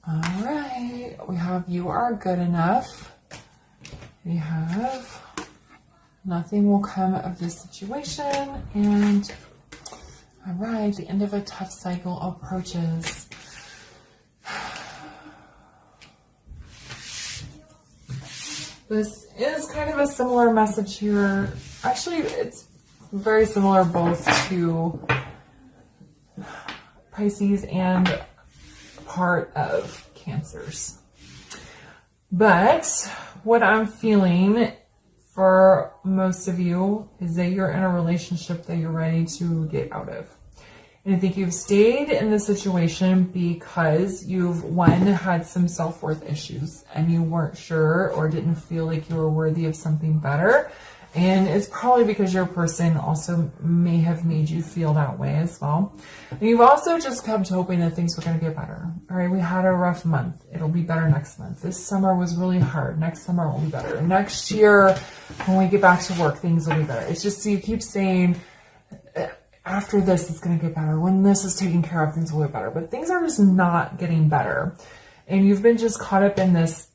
All right, we have you are good enough. We have nothing will come of this situation. And all right, the end of a tough cycle approaches. This is kind of a similar message here. Actually, it's very similar both to Pisces and part of Cancers. But what I'm feeling for most of you is that you're in a relationship that you're ready to get out of. And I think you've stayed in this situation because you've, one, had some self-worth issues and you weren't sure or didn't feel like you were worthy of something better. And it's probably because your person also may have made you feel that way as well. And you've also just kept hoping that things were going to get better. All right, we had a rough month. It'll be better next month. This summer was really hard. Next summer will be better. Next year, when we get back to work, things will be better. It's just, you keep saying, after this, it's going to get better. When this is taken care of, things will get better. But things are just not getting better. And you've been just caught up in this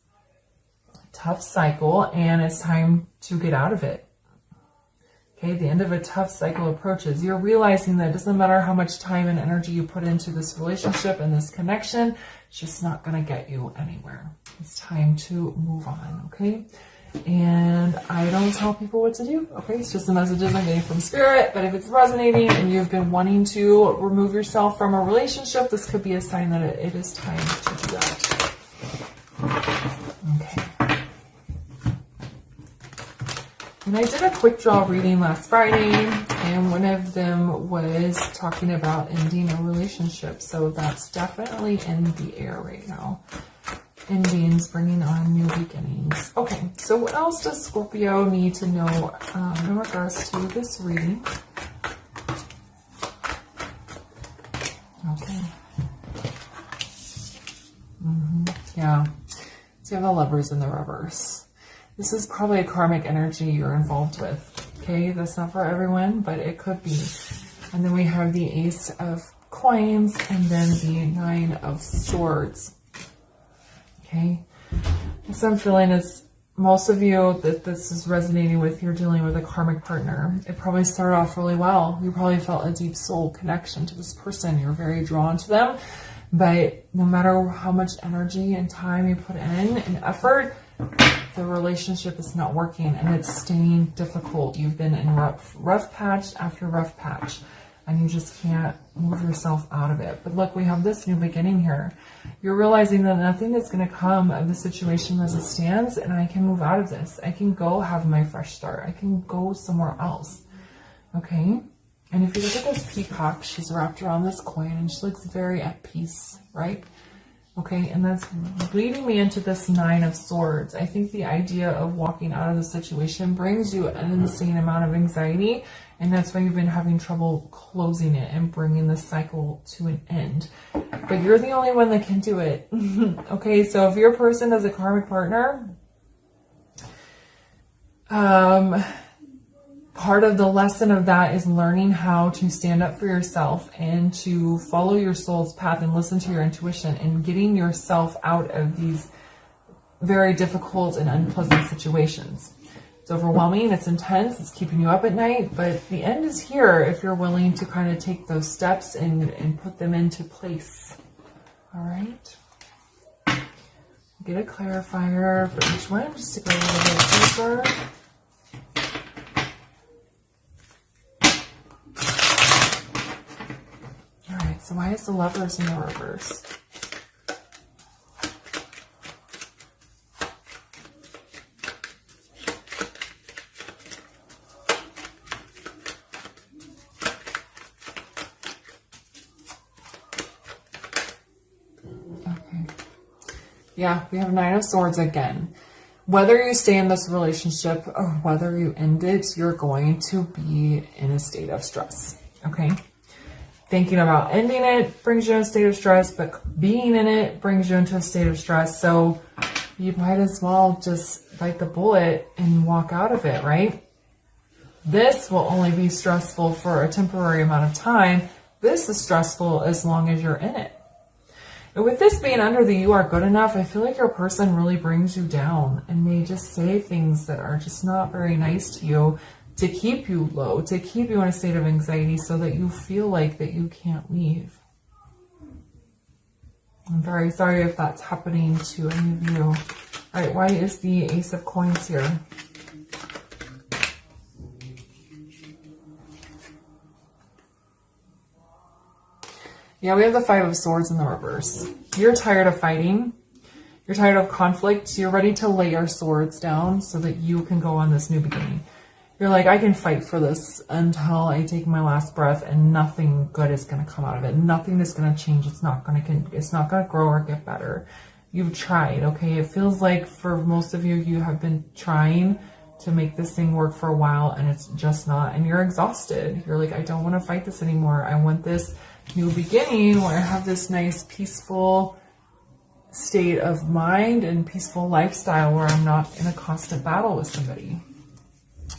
tough cycle, and it's time to get out of it. Okay, the end of a tough cycle approaches. You're realizing that it doesn't matter how much time and energy you put into this relationship and this connection, it's just not going to get you anywhere. It's time to move on, okay? And I don't tell people what to do, okay? It's just the messages I'm getting from Spirit. But if it's resonating and you've been wanting to remove yourself from a relationship, this could be a sign that it is time to do that. Okay. And I did a quick draw reading last Friday, and one of them was talking about ending a relationship. So that's definitely in the air right now. Endings, bringing on new beginnings. Okay, so what else does Scorpio need to know in regards to this reading? Okay. Yeah. So you have the Lovers in the reverse. This is probably a karmic energy you're involved with. Okay, that's not for everyone, but it could be. And then we have the Ace of Coins and then the Nine of Swords. Okay, so I'm feeling is most of you that this is resonating with, you're dealing with a karmic partner. It probably started off really well. You probably felt a deep soul connection to this person. You're very drawn to them, but no matter how much energy and time you put in and effort, the relationship is not working and it's staying difficult. You've been in rough patch after rough patch, and you just can't move yourself out of it. But look, we have this new beginning here. You're realizing that nothing is going to come of the situation as it stands, and I can move out of this. I can go have my fresh start. I can go somewhere else. Okay? And if you look at this peacock, she's wrapped around this coin, and she looks very at peace, right? Okay, and that's leading me into this Nine of Swords. I think the idea of walking out of the situation brings you an insane amount of anxiety, and that's why you've been having trouble closing it and bringing the cycle to an end. But you're the only one that can do it. Okay, so if your person is a karmic partner, part of the lesson of that is learning how to stand up for yourself and to follow your soul's path and listen to your intuition and getting yourself out of these very difficult and unpleasant situations. It's overwhelming, it's intense, it's keeping you up at night, but the end is here if you're willing to kind of take those steps and put them into place. All right. Get a clarifier for each one, just to go a little bit deeper. So why is the Lovers in the reverse? Okay. Yeah, we have Nine of Swords again. Whether you stay in this relationship or whether you end it, you're going to be in a state of stress. Okay? Thinking about ending it brings you in a state of stress, but being in it brings you into a state of stress. So you might as well just bite the bullet and walk out of it, right? This will only be stressful for a temporary amount of time. This is stressful as long as you're in it. And with this being under the you are good enough, I feel like your person really brings you down, and they just say things that are just not very nice to you to keep you low, to keep you in a state of anxiety so that you feel like that you can't leave. I'm very sorry if that's happening to any of you. All right, why is the Ace of Coins here? Yeah, we have the Five of Swords in the reverse. You're tired of fighting. You're tired of conflict. You're ready to lay your swords down so that you can go on this new beginning. You're like, I can fight for this until I take my last breath and nothing good is going to come out of it. Nothing is going to change. It's not going to grow or get better. You've tried, okay? It feels like for most of you, you have been trying to make this thing work for a while and it's just not. And you're exhausted. You're like, I don't want to fight this anymore. I want this new beginning where I have this nice peaceful state of mind and peaceful lifestyle where I'm not in a constant battle with somebody.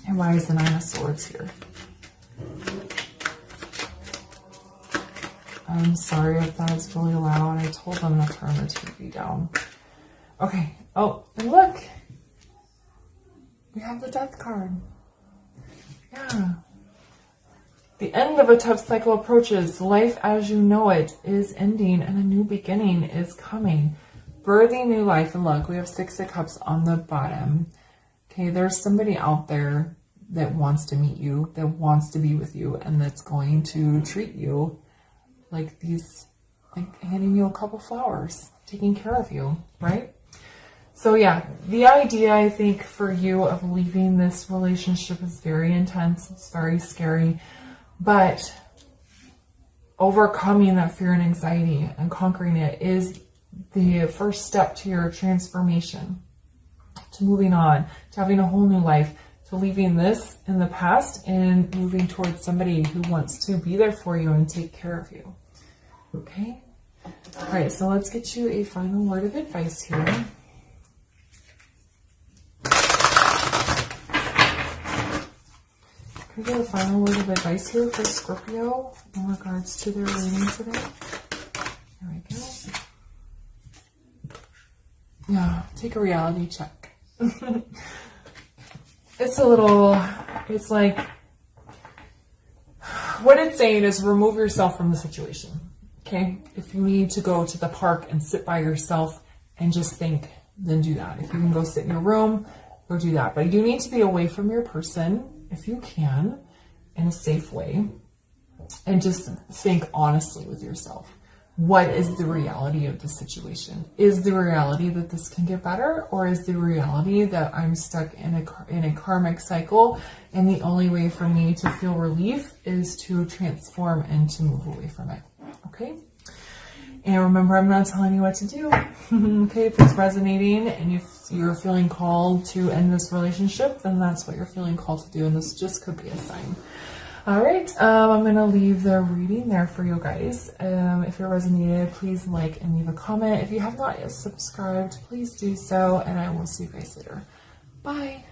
And why is the Nine of Swords here? I'm sorry if that is really loud. I told them to turn the TV down. Okay. Oh, and look. We have the Death card. Yeah. The end of a tough cycle approaches. Life as you know it is ending and a new beginning is coming. Birthing new life. And look, we have Six of Cups on the bottom. Okay, there's somebody out there that wants to meet you, that wants to be with you, and that's going to treat you like handing you a couple flowers, taking care of you, right? So yeah, the idea, I think, for you of leaving this relationship is very intense. It's very scary. But overcoming that fear and anxiety and conquering it is the first step to your transformation, to moving on, to having a whole new life, to leaving this in the past and moving towards somebody who wants to be there for you and take care of you. Okay? All right, so let's get you a final word of advice here. Can we get a final word of advice here for Scorpio in regards to their reading today? There we go. Yeah, take a reality check. It's like, what it's saying is remove yourself from the situation. Okay? If you need to go to the park and sit by yourself and just think, then do that. If you can go sit in your room, go do that. But you need to be away from your person, if you can, in a safe way, and just think honestly with yourself. What is the reality of the situation? Is the reality that this can get better, or is the reality that I'm stuck in a karmic cycle and the only way for me to feel relief is to transform and to move away from it? Okay? And remember, I'm not telling you what to do. Okay, if it's resonating and if you're feeling called to end this relationship, then that's what you're feeling called to do, and this just could be a sign. All right, I'm going to leave the reading there for you guys. If it resonated, please like and leave a comment. If you have not yet subscribed, please do so, and I will see you guys later. Bye.